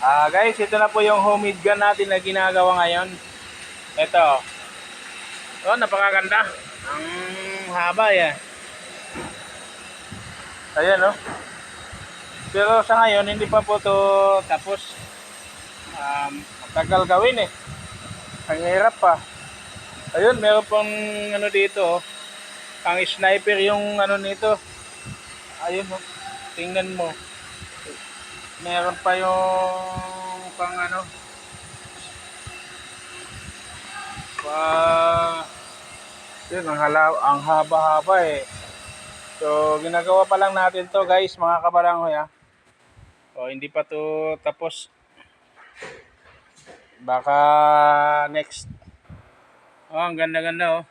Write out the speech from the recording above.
Guys, ito na po yung homemade gun natin na ginagawa ngayon. Ito. Oh, napakaganda. Ang haba yan. Ayan, oh. Pero sa ngayon, hindi pa po to tapos. Matagal gawin eh. Ang hirap pa. Ayun, meron pong ano dito, oh. Ang sniper yung ano nito. Ayun, oh. Tingnan mo. Meron pa yung pang ano. Yun, ang haba-haba eh. So, ginagawa pa lang natin to guys, mga kabaranghoy ha. O, hindi pa to tapos. Baka next. Oh, ang ganda-ganda oh.